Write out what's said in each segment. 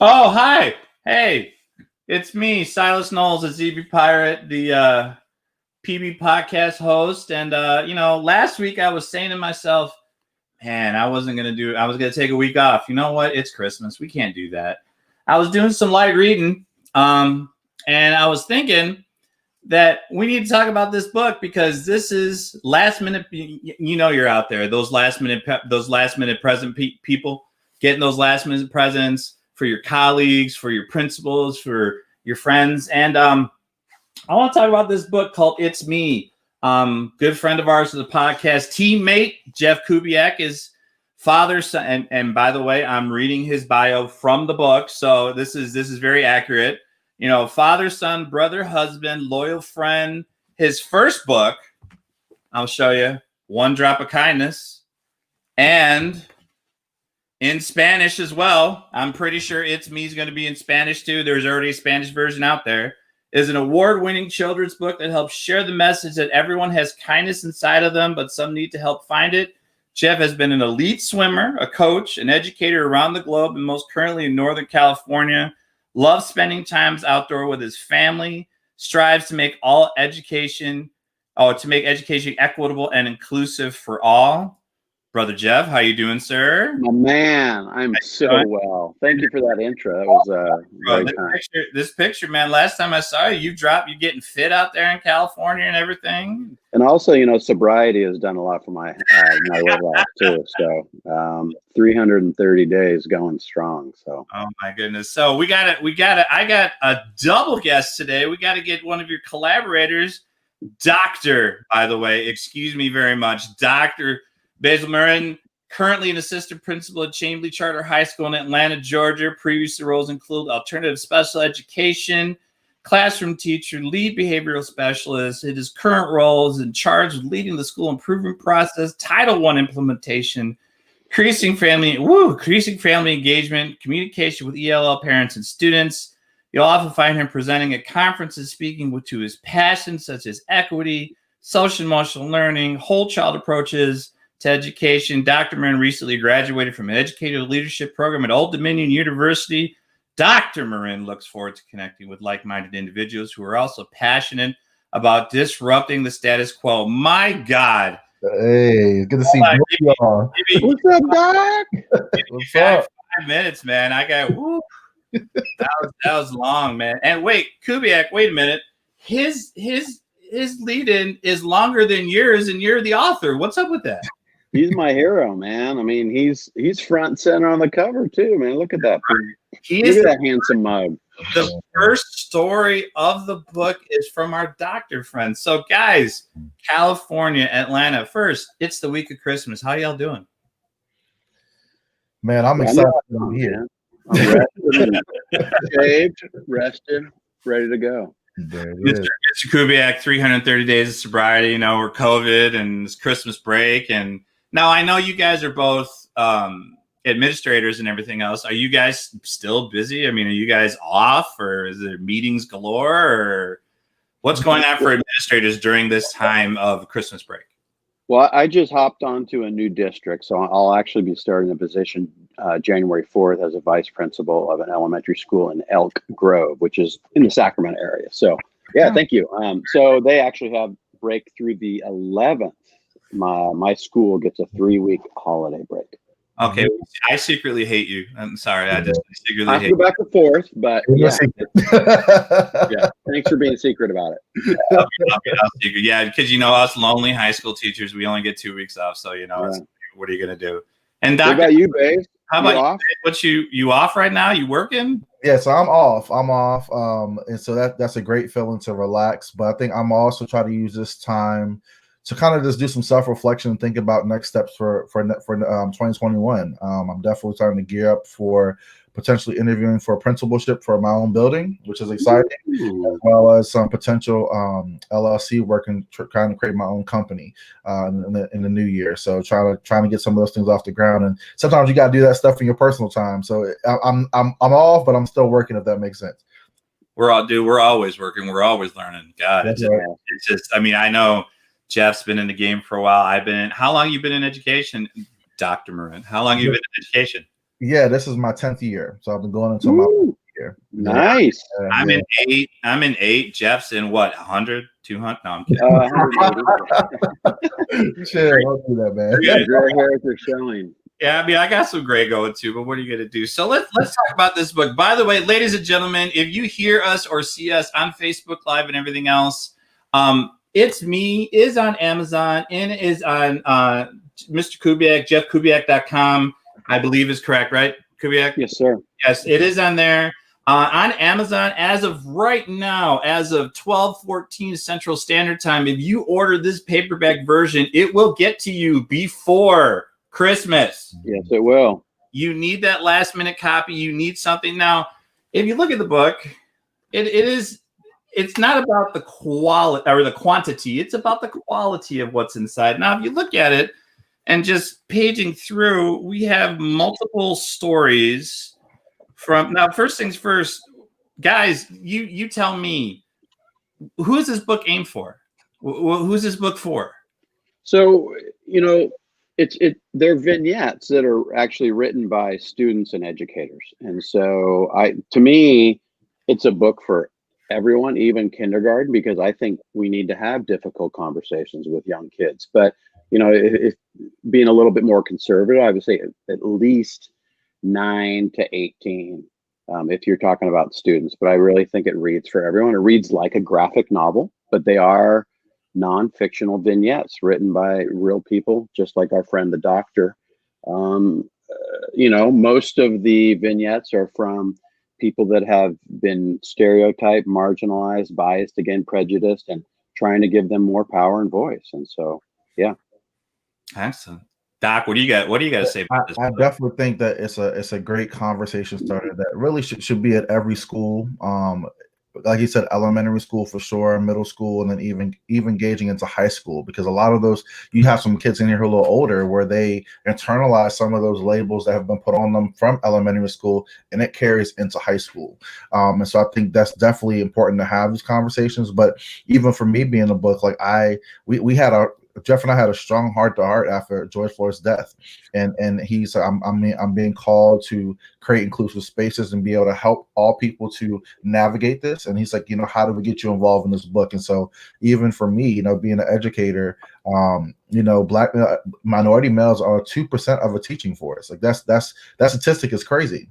Oh, hi. Hey, it's me, Silas Knowles, the ZB Pirate, the PB podcast host. And, last week I was saying to myself, man, I was going to take a week off. You know what? It's Christmas. We can't do that. I was doing some light reading, and I was thinking that we need to talk about this book because this is last minute. You're out there, those last minute present people getting those last minute presents for your colleagues, for your principals, for your friends. And I want to talk about this book called It's Me. Good friend of ours of the podcast, teammate, Jeff Kubiak, is father, son, and by the way, I'm reading his bio from the book. So this is very accurate. Father, son, brother, husband, loyal friend. His first book, I'll show you, One Drop of Kindness. And in Spanish as well. I'm pretty sure It's Me is going to be in Spanish too. There's already a Spanish version out there. Is an award-winning children's book that helps share the message that everyone has kindness inside of them, but some need to help find it. Jeff has been an elite swimmer, a coach, an educator around the globe, and most currently in Northern California. Loves spending times outdoor with his family. Strives to make education equitable and inclusive for all. Brother Jeff, how you doing, sir? My man, I'm so well. Thank you for that intro. That was this picture, man. Last time I saw you, you're getting fit out there in California and everything. And also, sobriety has done a lot for my weight loss too. So 330 days going strong. So oh my goodness. So I got a double guest today. We got to get one of your collaborators, Dr. By the way, excuse me very much, Dr. Basil Marin, currently an assistant principal at Chamblee Charter High School in Atlanta, Georgia. Previous roles include alternative special education, classroom teacher, lead behavioral specialist. His current role is in charge of leading the school improvement process, Title I implementation, increasing family engagement, communication with ELL parents and students. You'll often find him presenting at conferences, speaking to his passions such as equity, social emotional learning, whole child approaches to education. Dr. Marin recently graduated from an educator leadership program at Old Dominion University. Dr. Marin looks forward to connecting with like-minded individuals who are also passionate about disrupting the status quo. My God. Hey, good to see you all. What's up, Doc? What's up? 5 minutes, man. I got that was long, man. And wait, Kubiak, wait a minute. His lead-in is longer than yours, and you're the author. What's up with that? He's my hero, man. I mean, he's front and center on the cover too, man. Look at that. Look at that handsome mug. The first story of the book is from our doctor friend. So, guys, California, Atlanta. First, it's the week of Christmas. How y'all doing? Man, I'm excited to be here. I'm rested, shaved, rested, ready to go. Mr. Kubiak, 330 days of sobriety. We're COVID and it's Christmas break. And now I know you guys are both administrators and everything else. Are you guys still busy? I mean, are you guys off, or is there meetings galore, or what's going on for administrators during this time of Christmas break? Well, I just hopped onto a new district, so I'll actually be starting a position January 4th as a vice principal of an elementary school in Elk Grove, which is in the Sacramento area. So, yeah, thank you. So they actually have break through the 11th. My school gets a 3-week holiday break. Okay, I secretly hate you. I'm sorry, I just secretly hate you. I have to go back and forth, but yeah. Yeah, thanks for being secret about it. I'll secret. Yeah, because us lonely high school teachers, we only get 2 weeks off. So what are you gonna do? And Dr. What about you, babe? How about you? What you off right now? You working? Yeah, so I'm off. And so that's a great feeling to relax. But I think I'm also trying to use this time to kind of just do some self-reflection and think about next steps for 2021. I'm definitely starting to gear up for potentially interviewing for a principalship for my own building, which is exciting, as well as some potential LLC work and trying to create my own company in the new year. So trying to get some of those things off the ground. And sometimes you got to do that stuff in your personal time. So I'm off, but I'm still working, if that makes sense. We're always working. We're always learning. God, it's just, I mean, I know Jeff's been in the game for a while. How long you been in education, Dr. Marin? How long you been in education? Yeah, this is my 10th year, so I've been going into my 10th year. Nice. I'm in 8. I'm in 8. Jeff's in what? 100, 200? No, I'm kidding. 180. Chill, don't do that, man. Yeah, gray hairs are showing. Yeah, I mean, I got some gray going too, but what are you going to do? So let's talk about this book. By the way, ladies and gentlemen, if you hear us or see us on Facebook Live and everything else, It's Me is on Amazon and is on Mr. Kubiak, JeffKubiak.com, I believe is correct, right, Kubiak? Yes, sir. Yes, it is on there. On Amazon, as of right now, as of 12:14 Central Standard Time, if you order this paperback version, it will get to you before Christmas. Yes, it will. You need that last minute copy. You need something. Now, if you look at the book, it's not about the quality or the quantity. It's about the quality of what's inside. Now, if you look at it and just paging through, we have multiple stories from now. First things first, guys, you tell me, who is this book aimed for? Who's this book for? So, they're vignettes that are actually written by students and educators. And so to me, it's a book for everyone, even kindergarten, because I think we need to have difficult conversations with young kids. But, if being a little bit more conservative, I would say at least 9 to 18, if you're talking about students. But I really think it reads for everyone. It reads like a graphic novel, but they are non-fictional vignettes written by real people, just like our friend the doctor. Most of the vignettes are from people that have been stereotyped, marginalized, biased, again, prejudiced, and trying to give them more power and voice. And so, yeah. Excellent. Doc, what do you got to say about this? I definitely think that it's a great conversation starter that really should be at every school. Like you said, elementary school for sure, middle school, and then even gauging into high school, because a lot of those, you have some kids in here who are a little older where they internalize some of those labels that have been put on them from elementary school, and it carries into high school. And so I think that's definitely important to have these conversations. But even for me being a book, like we had Jeff and I had a strong heart-to-heart after George Floyd's death, and he said, I'm being called to create inclusive spaces and be able to help all people to navigate this. And he's like, how do we get you involved in this book? And so even for me, being an educator, Black minority males are 2% of a teaching force. Like that statistic is crazy,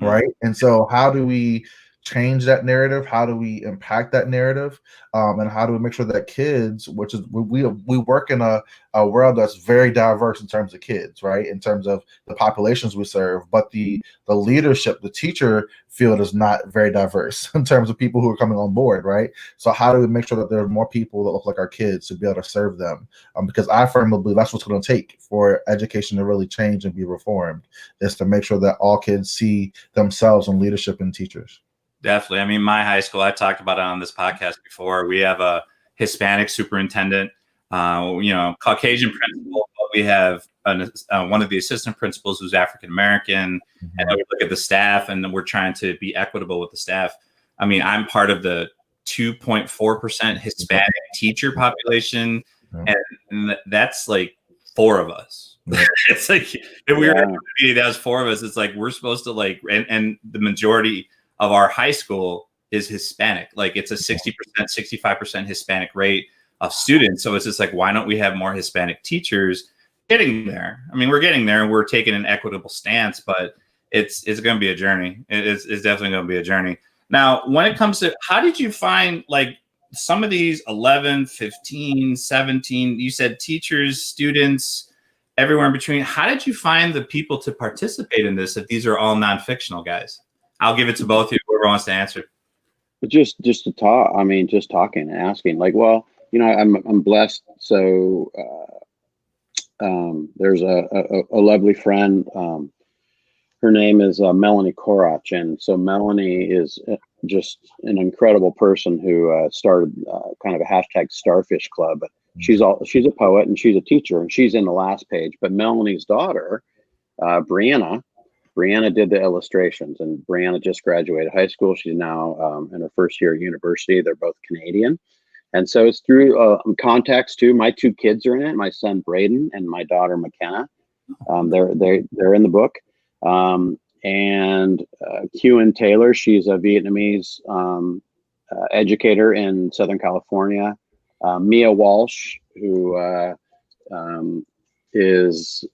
right? And so how do we change that narrative? How do we impact that narrative? And how do we make sure that kids, which is we work in a world that's very diverse in terms of kids, right? In terms of the populations we serve, but the leadership, the teacher field is not very diverse in terms of people who are coming on board, right? So how do we make sure that there are more people that look like our kids to be able to serve them? Because I firmly believe that's what's going to take for education to really change and be reformed, is to make sure that all kids see themselves in leadership and teachers. Definitely. I mean, my high school, I talked about it on this podcast before. We have a Hispanic superintendent, Caucasian principal, but we have one of the assistant principals who's African-American. Mm-hmm. And then we look at the staff, and then we're trying to be equitable with the staff. I mean, I'm part of the 2.4% Hispanic teacher population, and that's like 4 of us. It's like, if we were in a community that was 4 of us, it's like we're supposed to and the majority of our high school is Hispanic. Like it's a 60%, 65% Hispanic rate of students. So it's just like, why don't we have more Hispanic teachers? Getting there. I mean, we're getting there, and we're taking an equitable stance, but it's going to be a journey. It's definitely going to be a journey. Now, when it comes to, how did you find some of these 11, 15, 17, you said teachers, students, everywhere in between. How did you find the people to participate in this if these are all non-fictional guys? I'll give it to both of you, whoever wants to answer. Just to talk. I mean, just talking and asking. I'm blessed. So there's a lovely friend. Her name is Melanie Korach, and so Melanie is just an incredible person who started kind of a hashtag Starfish Club. She's a poet and she's a teacher, and she's in the last page. But Melanie's daughter, Brianna did the illustrations, and Brianna just graduated high school. She's now in her first year at university. They're both Canadian. And so it's through contacts too. My 2 kids are in it, my son Braden and my daughter McKenna. They're in the book. And Q Taylor, she's a Vietnamese educator in Southern California. Mia Walsh, who is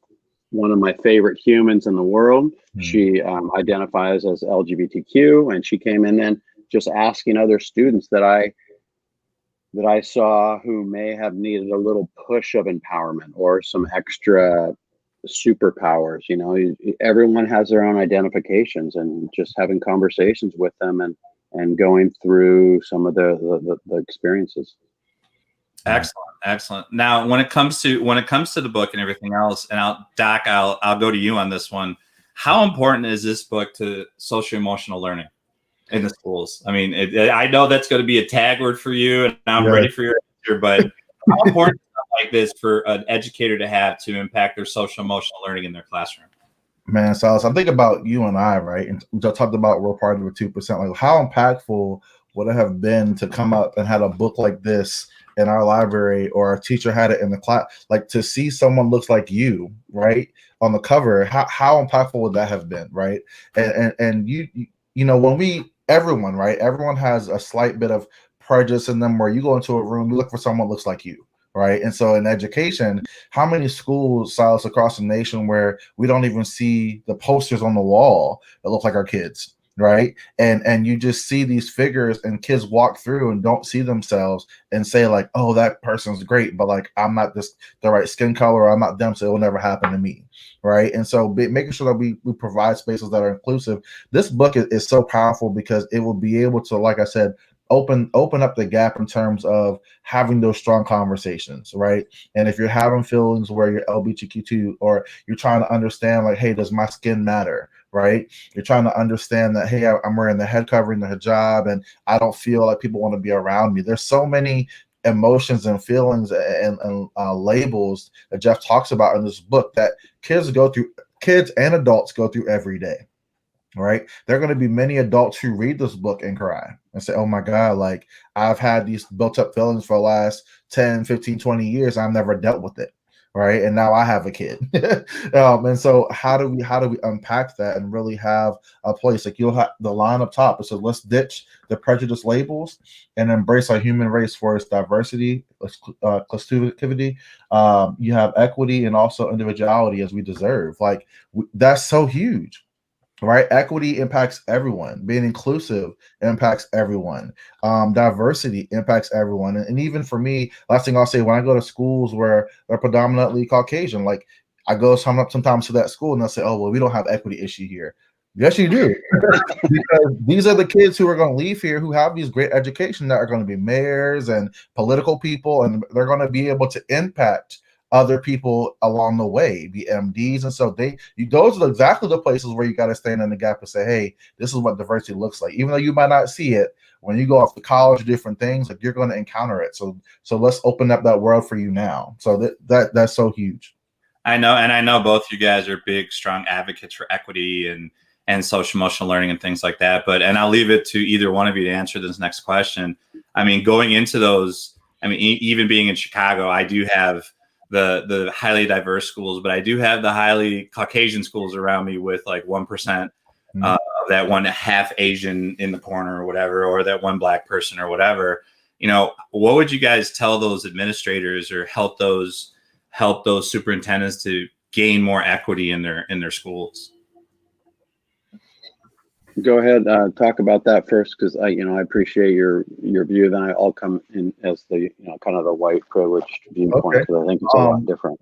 one of my favorite humans in the world. She identifies as LGBTQ, and she came in and just asking other students that I saw who may have needed a little push of empowerment or some extra superpowers. You know, everyone has their own identifications, and just having conversations with them and going through some of the experiences. Excellent. Now, when it comes to the book and everything else, and I'll go to you on this one. How important is this book to social emotional learning in the schools? I mean, I know that's going to be a tag word for you, and I'm ready for your answer. But how important is something like this for an educator to have to impact their social emotional learning in their classroom? Man, Silas, I'm thinking about you and I, right? And we talked about we're part of the 2%. Like, how impactful would it have been to come up and had a book like this in our library, or our teacher had it in the class, like to see someone looks like you, right, on the cover? How impactful would that have been, right? And you know, when everyone, right, everyone has a slight bit of prejudice in them, where you go into a room, you look for someone who looks like you. Right. And so in education, how many schools, Silas, across the nation where we don't even see the posters on the wall that look like our kids? Right. And you just see these figures, and kids walk through and don't see themselves and say, like, oh, that person's great, but like, I'm not the right skin color, or I'm not them, so it will never happen to me. Right. And so making sure that we provide spaces that are inclusive. This book is so powerful because it will be able to, like I said, open up the gap in terms of having those strong conversations, right? And if you're having feelings where you're LGBTQ2, or you're trying to understand, like, hey, does my skin matter, right? You're trying to understand that, hey, I'm wearing the head covering, the hijab, and I don't feel like people want to be around me. There's so many emotions and feelings and labels that Jeff talks about in this book that kids and adults go through every day. Right. There are going to be many adults who read this book and cry and say, oh my God, like, I've had these built up feelings for the last 10, 15, 20 years. I've never dealt with it. Right. And now I have a kid. And so how do we unpack that and really have a place? Like, you'll have the line up top. It says, let's ditch the prejudice labels and embrace our human race for its diversity, inclusivity. You have equity and also individuality as we deserve. Like, that's so huge. Right. Equity impacts everyone. Being inclusive impacts everyone. Diversity impacts everyone. And even for me, last thing I'll say, when I go to schools where they're predominantly Caucasian, like, I go sometimes to that school and they'll say, oh, well, we don't have equity issue here. Yes, you do. Because these are the kids who are going to leave here who have these great education, that are going to be mayors and political people, and they're going to be able to impact other people along the way, be MDs. And so those are exactly the places where you got to stand in the gap and say, hey, this is what diversity looks like. Even though you might not see it when you go off to college, different things, like, you're going to encounter it. So let's open up that world for you now. So that's so huge. I know both you guys are big, strong advocates for equity and social emotional learning and things like that. And I'll leave it to either one of you to answer this next question. I mean, going into those, I mean, even being in Chicago, I do have the highly diverse schools, but I do have the highly Caucasian schools around me with like 1% of that one half Asian in the corner or whatever, or that one Black person or whatever. You know, what would you guys tell those administrators or help those superintendents to gain more equity in their schools? Go ahead, talk about that first, because I appreciate your view. Then I'll come in as the kind of the white privileged viewpoint, because I think it's a lot different.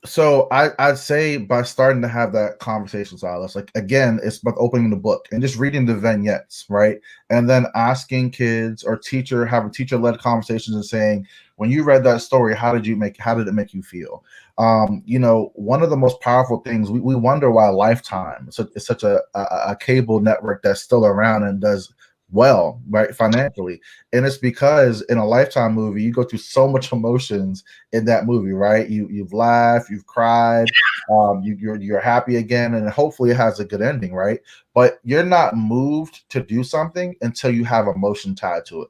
So I'd say by starting to have that conversation, Silas, like, again, it's about opening the book and just reading the vignettes, right? And then asking kids or having teacher-led conversations and saying, when you read that story, how did it make you feel? One of the most powerful things, we wonder why Lifetime is such a cable network that's still around and does well, right, financially. And it's because in a Lifetime movie, you go through so much emotions in that movie, right? You've laughed, you've cried, you're happy again, and hopefully it has a good ending, right? But you're not moved to do something until you have emotion tied to it.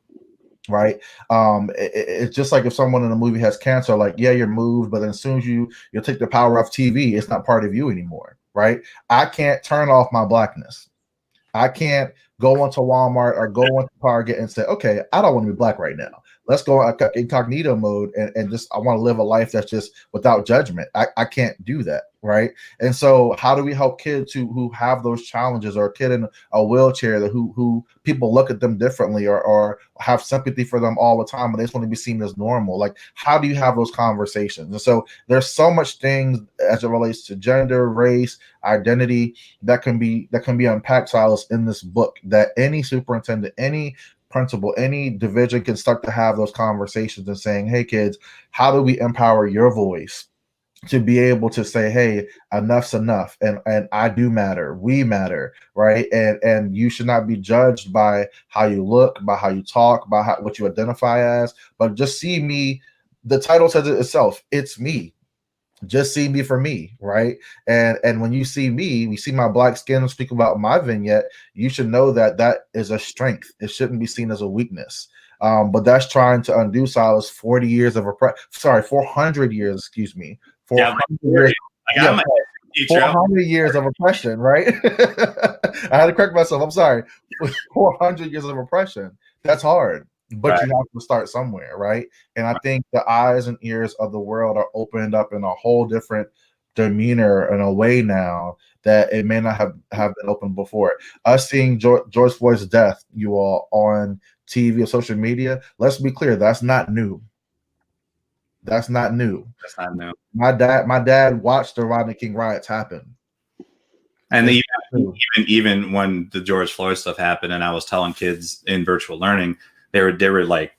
Right. It's just like if someone in a movie has cancer, like, yeah, you're moved, but then as soon as you take the power off TV, it's not part of you anymore. right? I can't turn off my blackness. I can't go into Walmart or go into Target and say, okay, I don't want to be black right now. Let's go incognito mode and just, I want to live a life that's just without judgment. I can't do that, right? And so how do we help kids who have those challenges, or a kid in a wheelchair that who people look at them differently or have sympathy for them all the time, but they just want to be seen as normal? Like, how do you have those conversations? And so there's so much things as it relates to gender, race, identity that can be unpacked, Silas, in this book, that any superintendent, any principal, any division can start to have those conversations and saying, hey kids, how do we empower your voice to be able to say, hey, enough's enough, and I do matter, we matter, right? And you should not be judged by how you look, by how you talk, by what you identify as, but just see me. The title says it itself, it's me. Just see me for me, right? And when you see me, we see my black skin and speak about my vignette, you should know that that is a strength. It shouldn't be seen as a weakness. But that's trying to undo, Silas, 400 years, 400 years. I'm 400 years of oppression, right? I had to correct myself. I'm sorry. 400 years of oppression. That's hard. But you have to start somewhere, right? And I think the eyes and ears of the world are opened up in a whole different demeanor in a way now that it may not have been open before. Us seeing George Floyd's death, you all, on TV or social media, let's be clear, that's not new. That's not new. My dad watched the Rodney King riots happen. And even when the George Floyd stuff happened, and I was telling kids in virtual learning, they're like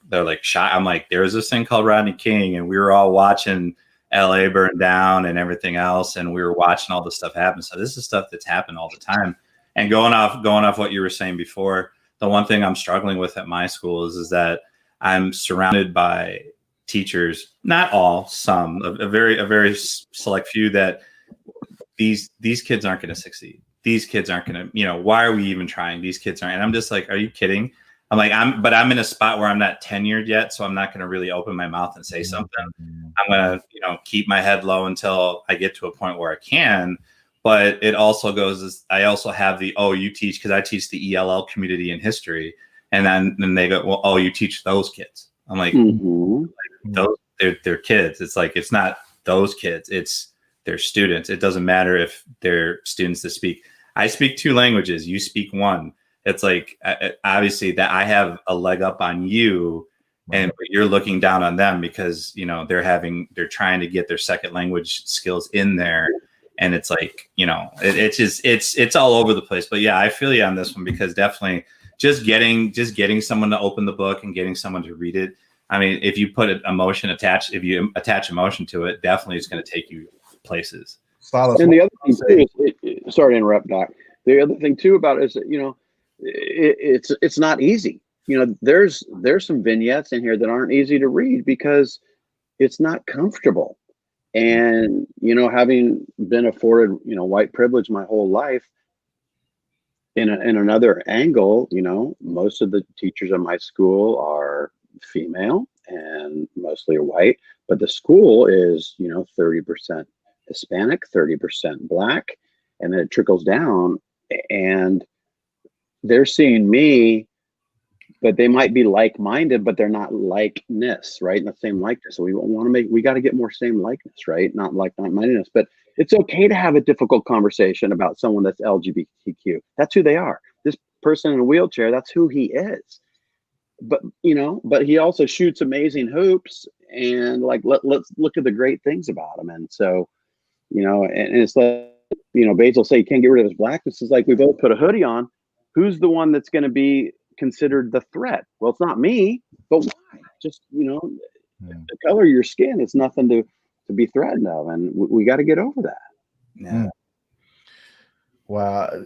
shy. I'm like, there was this thing called Rodney King, and we were all watching LA burn down and everything else, and we were watching all this stuff happen. So this is stuff that's happened all the time. And going off what you were saying before, the one thing I'm struggling with at my school is that I'm surrounded by teachers, not all, some, a very select few, that these kids aren't going to succeed. These kids aren't going to, why are we even trying? These kids aren't. And I'm just like, are you kidding? I'm like, I'm in a spot where I'm not tenured yet, so I'm not going to really open my mouth and say something. I'm going to, keep my head low until I get to a point where I can. But it also goes, I also have you teach, because I teach the ELL community in history, and then they go, well, you teach those kids. I'm like, those they're kids. It's like, it's not those kids, it's their students. It doesn't matter if they're students that speak. I speak 2 languages, you speak 1. It's like, obviously that I have a leg up on you, and you're looking down on them because, they're trying to get their second language skills in there. And it's like, it's all over the place. But yeah, I feel you on this one, because definitely just getting someone to open the book and getting someone to read it. I mean, if you put if you attach emotion to it, definitely it's going to take you places. And the other thing too is, sorry to interrupt, Doc. The other thing too about it is that, it's not easy. There's some vignettes in here that aren't easy to read because it's not comfortable. And, having been afforded, white privilege my whole life, in another angle, most of the teachers in my school are female and mostly white, but the school is, 30% Hispanic, 30% Black, and then it trickles down, and they're seeing me, but they might be like-minded, but they're not likeness, right? Not same likeness. So we got to get more same likeness, right? Not like-mindedness, but it's okay to have a difficult conversation about someone that's LGBTQ. That's who they are. This person in a wheelchair, that's who he is. But, but he also shoots amazing hoops, and like, let's look at the great things about him. And so, and it's like, Basil say you can't get rid of his blackness. It's like, we both put a hoodie on. Who's the one that's going to be considered the threat? Well, it's not me, but why? Just, the color of your skin is nothing to be threatened of. And we got to get over that. Yeah. Wow.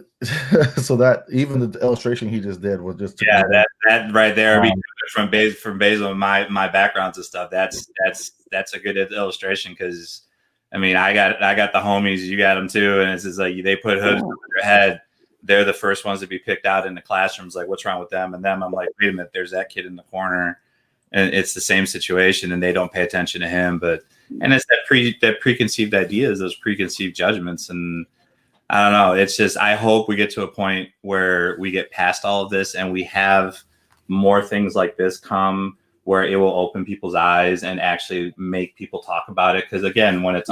So that, even the illustration he just did was just, that right there, from Basil, my backgrounds and stuff. That's a good illustration, because I mean, I got the homies, you got them too, and it's just like, they put hoods over their head. They're the first ones to be picked out in the classrooms. Like, what's wrong with them? And them, I'm like, wait a minute, there's that kid in the corner, and it's the same situation, and they don't pay attention to him. And it's that preconceived ideas, those preconceived judgments, and I don't know. It's just, I hope we get to a point where we get past all of this and we have more things like this come, where it will open people's eyes and actually make people talk about it. Because again, when it's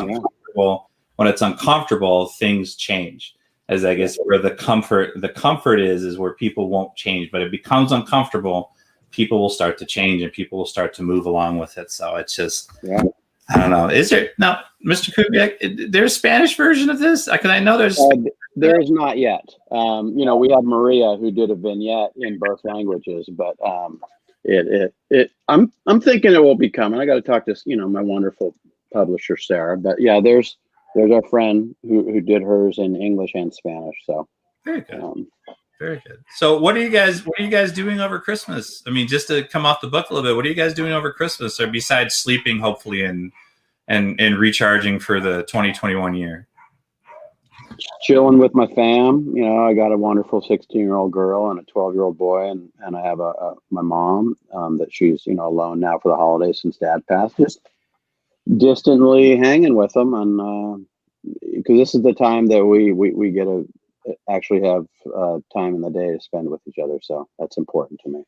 uncomfortable, things change. As I guess where the comfort is where people won't change, but it becomes uncomfortable, people will start to change and people will start to move along with it. So it's just, I don't know. Is there now, Mr. Kubiak? There's a Spanish version of this? Because I know there's. There is not yet. We have Maria who did a vignette in both languages, but I'm thinking it will be coming. I got to talk to my wonderful publisher Sarah. But yeah, there's our friend who did hers in English and Spanish. So very good. Very good. So what are you guys doing over Christmas? I mean, just to come off the book a little bit, what are you guys doing over Christmas, or besides sleeping, hopefully, and recharging for the 2021 year? Chilling with my fam. I got a wonderful 16-year-old girl and a 12-year-old boy, and I have my mom that she's alone now for the holidays since Dad passed. Just distantly hanging with them, and because this is the time that we get to actually have time in the day to spend with each other. So that's important to me.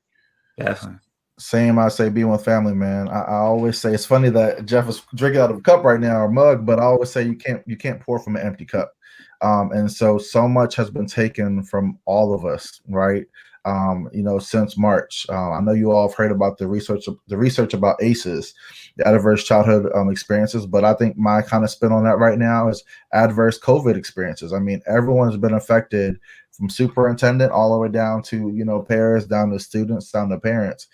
Definitely. Same, I say being with family, man. I always say, it's funny that Jeff is drinking out of a cup right now, or mug, but I always say you can't pour from an empty cup. And so much has been taken from all of us, right? Since March. I know you all have heard about the research about ACEs, the adverse childhood experiences, but I think my kind of spin on that right now is adverse COVID experiences. I mean, everyone's been affected, from superintendent all the way down to parents, down to students, down to parents,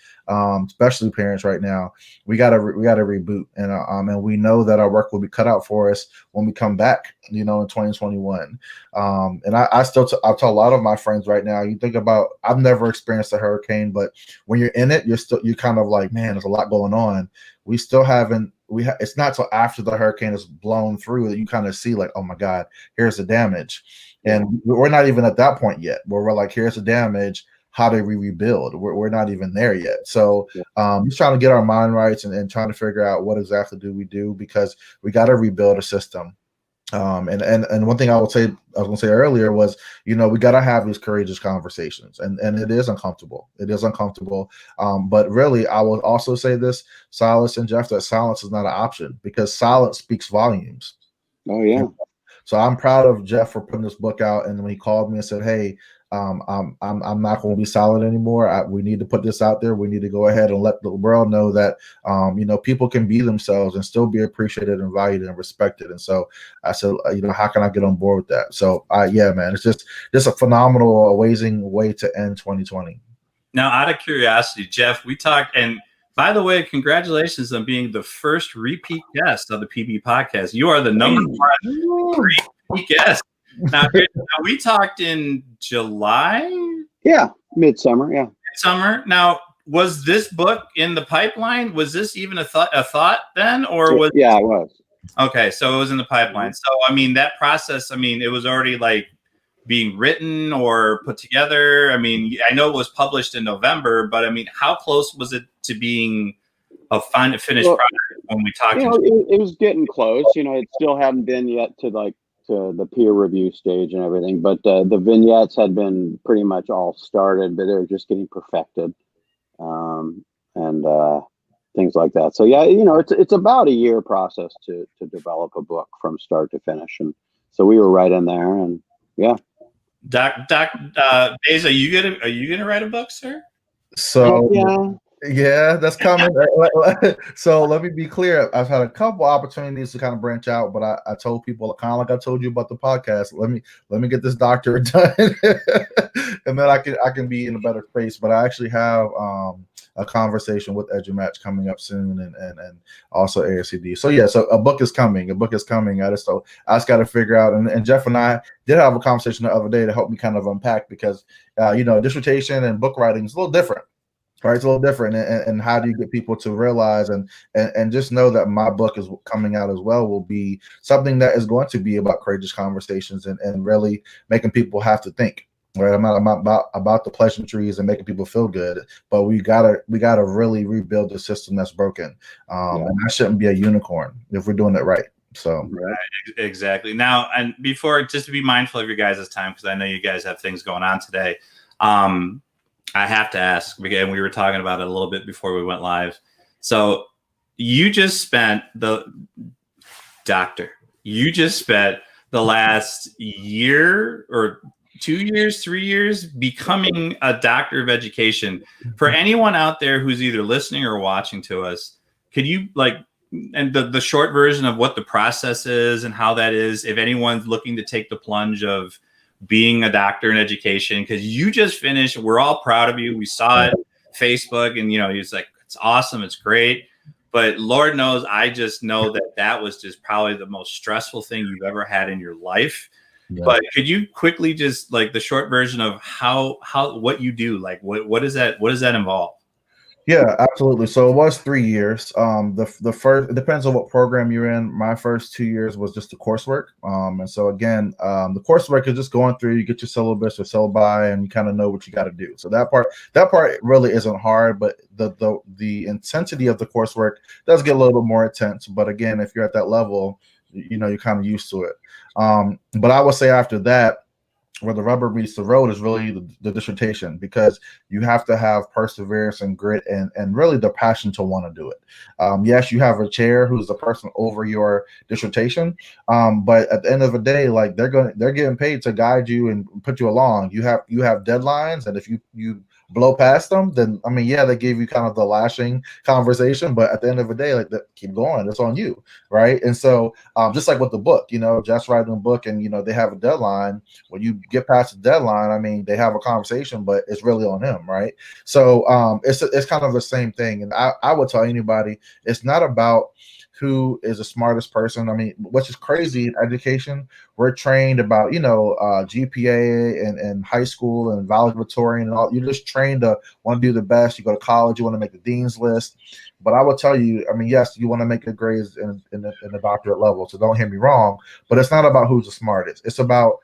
especially parents right now. We gotta reboot, and we know that our work will be cut out for us when we come back, in 2021. And I tell a lot of my friends right now, you think about, I've never experienced a hurricane, but when you're in it, you're kind of like, man, there's a lot going on. We still haven't. It's not till after the hurricane is blown through that you kind of see, like, oh my God, here's the damage. And we're not even at that point yet, where we're like, here's the damage. How do we rebuild? We're not even there yet. So just trying to get our mind right and trying to figure out what exactly do we do, because we got to rebuild a system. And one thing I was going to say earlier was, we got to have these courageous conversations, and it is uncomfortable. It is uncomfortable. But really, I will also say this, Silas and Jeff, that silence is not an option, because silence speaks volumes. Oh yeah. So I'm proud of Jeff for putting this book out. And when he called me and said, hey, I'm not going to be silent anymore. We need to put this out there. We need to go ahead and let the world know that, people can be themselves and still be appreciated and valued and respected. And so I said, how can I get on board with that? So man, it's just a phenomenal, amazing way to end 2020. Now, out of curiosity, Jeff, we talked, and by the way, congratulations on being the first repeat guest of the PB podcast. You are the number one repeat guest. Now, we talked in July? Yeah, midsummer, yeah. Midsummer. Now, was this book in the pipeline? Was this even a thought then? Or was Yeah, it was. Okay, so it was in the pipeline. So, I mean, that process, it was already like being written or put together. I know it was published in November, but how close was it to being a finished product when we talked? It was getting close. It still hadn't been yet to the peer review stage and everything, but the vignettes had been pretty much all started, but they were just getting perfected, and things like that. So yeah, it's about a year process to develop a book from start to finish, and so we were right in there, and yeah. Doc, Basil, are you gonna write a book, sir? So yeah, that's coming. So let me be clear. I've had a couple opportunities to kind of branch out, but I told people, kind of like I told you about the podcast, let me get this doctorate done, and then I can be in a better space. But I actually have a conversation with EduMatch coming up soon, and also ASCD. So yeah, so a book is coming. I just got to figure out. And Jeff and I did have a conversation the other day to help me kind of unpack, because dissertation and book writing is a little different. Right, it's a little different, and how do you get people to realize and just know that my book is coming out as well will be something that is going to be about courageous conversations and really making people have to think. Right, I'm not about the pleasantries and making people feel good, but we gotta really rebuild the system that's broken, and that shouldn't be a unicorn if we're doing it right. So right, exactly. Now, and before, just to be mindful of your guys' time, because I know you guys have things going on today. I have to ask, again, we were talking about it a little bit before we went live. So you just spent the last year or 2 years, 3 years becoming a doctor of education. For anyone out there who's either listening or watching to us, could you and the short version of what the process is and how that is, if anyone's looking to take the plunge of being a doctor in education, because you just finished, we're all proud of you. We saw it Facebook, and it's like, it's awesome, it's great. But Lord knows, I just know that was just probably the most stressful thing you've ever had in your life. Yeah. But could you quickly just the short version of how what you do, what does that involve? Yeah, absolutely. So it was 3 years. The first, it depends on what program you're in. My first 2 years was just the coursework. And so again, the coursework is just going through, you get your syllabus or syllabi, and you kind of know what you got to do. So that part really isn't hard, but the intensity of the coursework does get a little bit more intense. But again, if you're at that level, you're kind of used to it. But I would say after that, where the rubber meets the road is really the dissertation, because you have to have perseverance and grit and really the passion to want to do it. Yes, you have a chair who's the person over your dissertation, but at the end of the day, they're getting paid to guide you and put you along. You have deadlines, and if you blow past them, then they gave you kind of the lashing conversation, but at the end of the day, keep going, it's on you, right? And so just like with the book, Jeff's writing a book, and they have a deadline. When you get past the deadline, they have a conversation, but it's really on him, right? So it's kind of the same thing. And I would tell anybody, it's not about who is the smartest person. Which is crazy in education. We're trained about, GPA and high school and valedictorian and all. You're just trained to want to do the best. You go to college, you want to make the dean's list. But I will tell you, yes, you want to make good grades in the doctorate level. So don't hear me wrong. But it's not about who's the smartest. It's about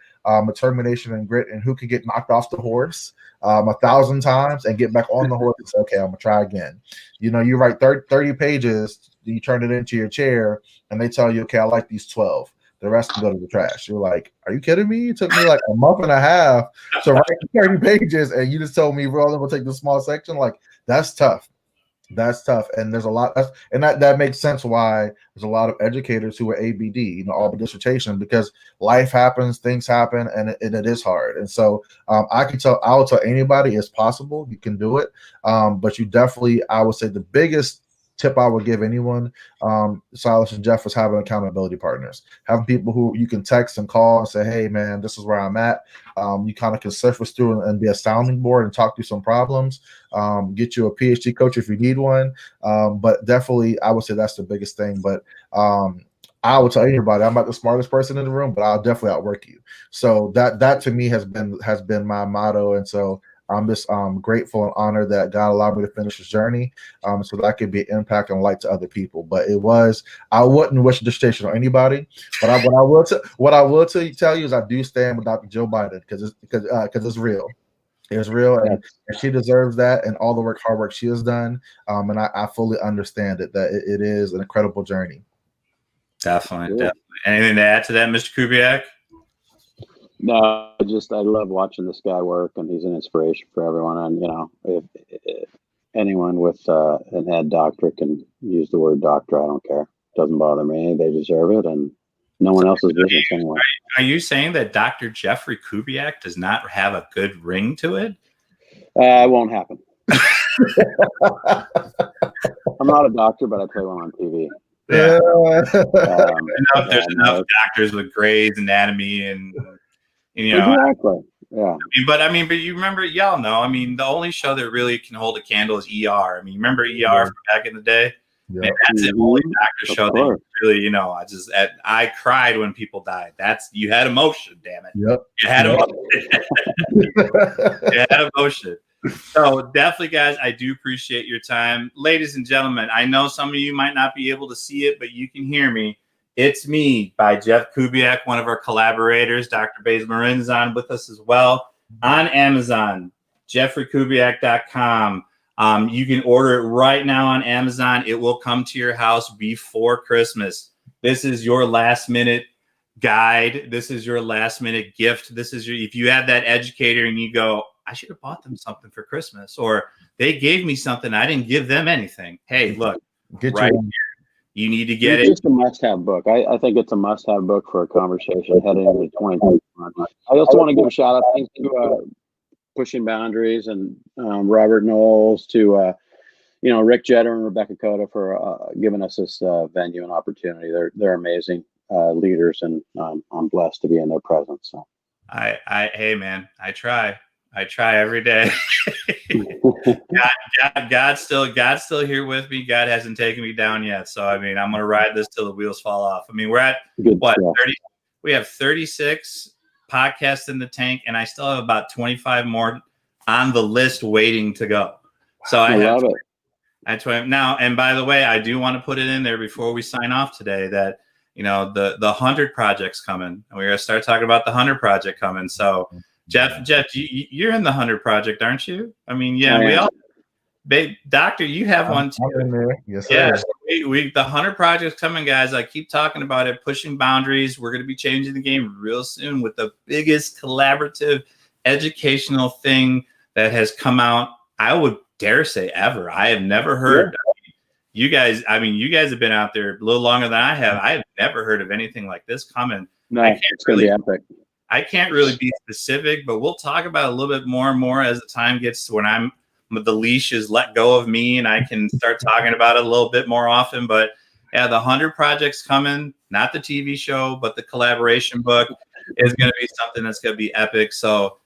determination and grit, and who can get knocked off the horse 1,000 times and get back on the horse and say, okay, I'm gonna try again. You write 30 pages, you turn it into your chair, and they tell you, okay, I like these 12. The rest can go to the trash. You're like, are you kidding me? It took me like a month and a half to write 30 pages, and you just told me we're only gonna take this small section. That's tough. That's tough, and there's a lot, and that makes sense why there's a lot of educators who are ABD, all the dissertation, because life happens, things happen, and it is hard. And so I will tell anybody it's possible, you can do it, but you definitely, I would say the biggest tip I would give anyone, Silas and Jeff, is having accountability partners. Having people who you can text and call and say, hey man, this is where I'm at. You kind of can surface through and be a sounding board and talk through some problems. Get you a PhD coach if you need one. But definitely, I would say that's the biggest thing. But I will tell anybody, I'm not the smartest person in the room, but I'll definitely outwork you. So that to me has been my motto. And so I'm just grateful and honored that God allowed me to finish this journey, so that I could be an impact and light to other people. But I wouldn't wish dissertation on anybody. But what I will tell you is I do stand with Dr. Joe Biden, because it's real. It's real, and she deserves that, and all the hard work she has done. And I fully understand it, that it is an incredible journey. Definitely. Anything to add to that, Mr. Kubiak? No, I love watching this guy work, and he's an inspiration for everyone. And if anyone with an ed doctorate can use the word doctor, I don't care. It doesn't bother me. They deserve it, and no one else's business anyway. Are you saying that Dr. Jeffrey Kubiak does not have a good ring to it? It won't happen. I'm not a doctor, but I play one on TV. Yeah. There's enough doctors with Grey's Anatomy and exactly. Yeah. But you remember, y'all know, the only show that really can hold a candle is ER. Remember ER from back in the day? Yeah. Man, that's the only doctor show that really, I cried when people died. You had emotion, damn it. Yep. You had emotion. You had emotion. So definitely, guys, I do appreciate your time. Ladies and gentlemen, I know some of you might not be able to see it, but you can hear me. It's Me by Jeff Kubiak, one of our collaborators. Dr. Basil Marin is on with us as well. On Amazon, jeffreykubiak.com. You can order it right now on Amazon. It will come to your house before Christmas. This is your last minute guide. This is your last minute gift. This is if you have that educator and you go, I should have bought them something for Christmas, or they gave me something, I didn't give them anything. Hey, look, right here, you need to get it. It's a must-have book. I think it's a must-have book for a conversation heading into 2021. I also want to give a shout out to Pushing Boundaries and Robert Knowles, to Rick Jetter and Rebecca Cota for giving us this venue and opportunity. They're amazing leaders, and I'm blessed to be in their presence. So hey man, I try every day. God's still here with me. God hasn't taken me down yet. So I mean, I'm gonna ride this till the wheels fall off. I mean, we're at what 30? We have 36 podcasts in the tank, and I still have about 25 more on the list waiting to go. So I love it. That's why now. And by the way, I do want to put it in there before we sign off today that the 100 project's coming, and we're gonna start talking about the 100 project coming. So. Jeff, you're in the 100 project, aren't you? I mean, yeah, we all. Babe, Doctor, you have one too. I'm in there. Yes, yeah, sir. so we the 100 project's coming, guys. I keep talking about it, pushing boundaries. We're going to be changing the game real soon with the biggest collaborative educational thing that has come out, I would dare say, ever. I have never heard. You guys have been out there a little longer than I have. I have never heard of anything like this coming. No, it's going to be epic. I can't really be specific, but we'll talk about it a little bit more and more as the time gets to when the leash is let go of me and I can start talking about it a little bit more often. But yeah, the 100 project's coming, not the TV show, but the collaboration book is going to be something that's going to be epic. So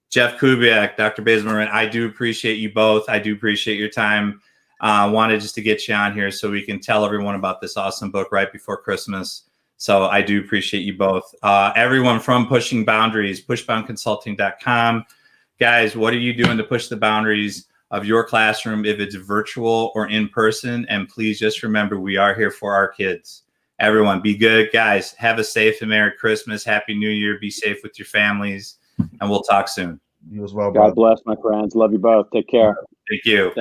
Jeff Kubiak, Dr. Basil Marin, I do appreciate you both. I do appreciate your time. Wanted just to get you on here so we can tell everyone about this awesome book right before Christmas. So I do appreciate you both. Everyone from Pushing Boundaries, pushboundconsulting.com. Guys, what are you doing to push the boundaries of your classroom, if it's virtual or in person? And please just remember, we are here for our kids. Everyone, be good. Guys, have a safe and Merry Christmas. Happy New Year. Be safe with your families. And we'll talk soon. You as well, God bless, my friends. Love you both. Take care. Thank you.